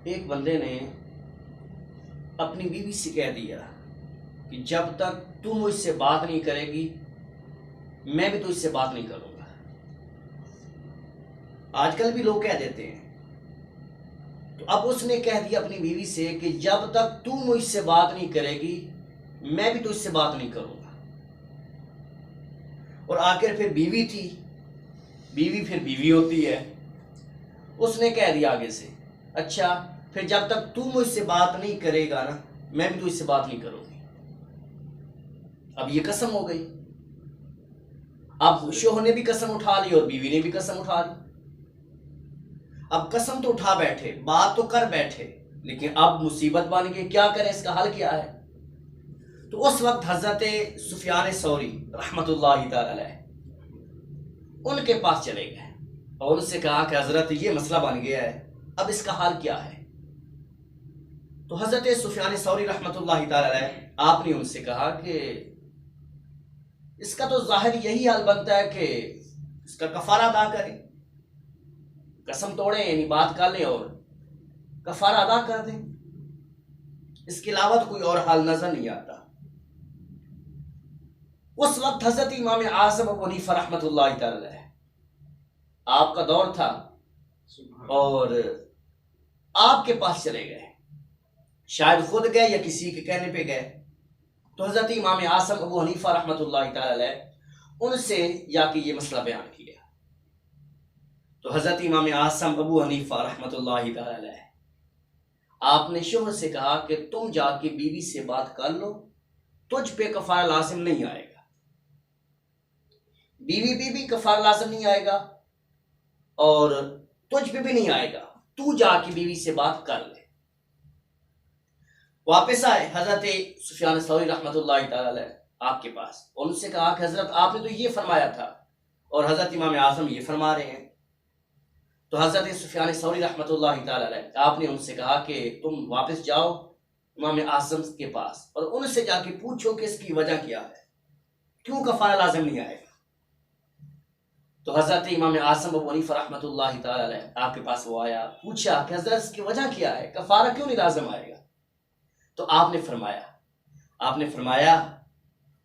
एक बंदे ने अपनी बीवी से कह दिया कि जब तक तू मुझसे बात नहीं करेगी मैं भी तो इससे बात नहीं करूंगा। आजकल भी लोग कह देते हैं। तो अब उसने कह दिया अपनी बीवी से कि जब तक तू मुझसे बात नहीं करेगी मैं भी तो इससे बात नहीं करूंगा। और आखिर फिर बीवी थी, बीवी फिर बीवी होती है। उसने कह दिया आगे से, अच्छा फिर जब तक तू मुझसे बात नहीं करेगा ना मैं भी तो इससे बात नहीं करूंगी। अब ये कसम हो गई। अब शोहर ने भी कसम उठा ली और बीवी ने भी कसम उठा ली। अब कसम तो उठा बैठे, बात तो कर बैठे, लेकिन अब मुसीबत बन गई। क्या करें, इसका हल क्या है? तो उस वक्त हजरत सुफियान सौरी रहमतुल्लाहि तआला अलैह उनके पास चले गए और उनसे कहा कि हजरत ये मसला बन गया है, अब इसका हाल क्या है? तो हजरत सुफियान सौरी रहमतुल्लाहि तआला अलैह आपने उनसे कहा कि इसका तो जाहिर यही हाल बनता है कि इसका कफारा अदा करें, कसम तोड़ें यानी बात कर लें और कफारा अदा कर दें। इसके अलावा तो कोई और हाल नजर नहीं आता। उस वक्त हजरत इमाम आज़म अबू हनीफा रहमतुल्लाहि तआला अलैह आपका दौर था और आपके पास चले गए, शायद खुद गए या किसी के कहने पे गए। तो हजरत इमाम आज़म अबू हनीफा रहमतुल्लाहि तआला अलैह उनसे जाके ये मसला बयान किया। तो हजरत इमाम आज़म अबू हनीफा रहमतुल्लाहि तआला अलैह आपने शोहर से कहा कि तुम जाके बीवी से बात कर लो, तुझ पे कफारा लाजिम नहीं आएगा, बीवी कफारा लाजिम नहीं आएगा और तुझ पे भी नहीं आएगा, तू जाके बीवी से बात कर ले। वापस आए हजरत सुफियान सौरी रहमतुल्लाहि तआला अलैह आपके पास, उनसे कहा कि हजरत आपने तो ये फरमाया था और हजरत इमाम आज़म ये फरमा रहे हैं। तो हजरत सुफियान सौरी रहमतुल्लाहि तआला अलैह आपने उनसे कहा कि तुम वापस जाओ इमाम आज़म के पास और उनसे जाके पूछो कि इसकी वजह क्या है, क्यों कफारा लाजिम नहीं आएगा। तो हजरत इमाम आज़म अबू हनीफा रहमतुल्लाहि तआला अलैह आपके पास वो आया, पूछा कि हजरत इसकी वजह क्या है, कफारा क्यों नहीं लाजिम आएगा। तो आपने फरमाया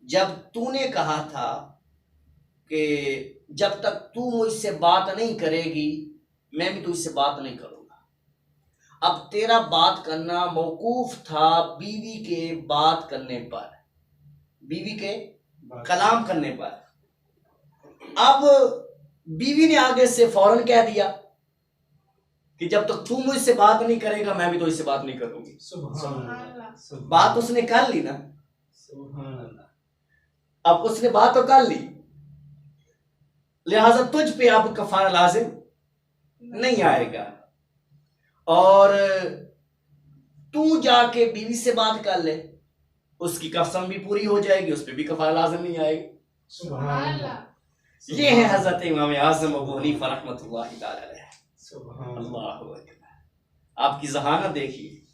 जब तूने कहा था कि जब तक तू मुझसे बात नहीं करेगी मैं भी तुझसे बात नहीं करूंगा, अब तेरा बात करना मौकूफ था बीवी के बात करने पर, बीवी के कलाम करने पर। अब बीवी ने आगे से फौरन कह दिया कि जब तक तू मुझसे बात नहीं करेगा मैं भी तो इससे बात नहीं करूंगी। बात उसने कर ली ना, अब उसने बात तो कर ली, लिहाजा तुझ पे अब कफारा लाजिम नहीं आएगा और तू जाके बीवी से बात कर ले, उसकी कसम भी पूरी हो जाएगी, उस पर भी कफारा लाजिम नहीं आएगी। सुभान अल्लाह। ये है हजरत इमाम आज़म अबू हनीफा रहमतुल्लाहि तआला अलैह। अल्लाहु अकबर। आपकी ज़हानत देखिए।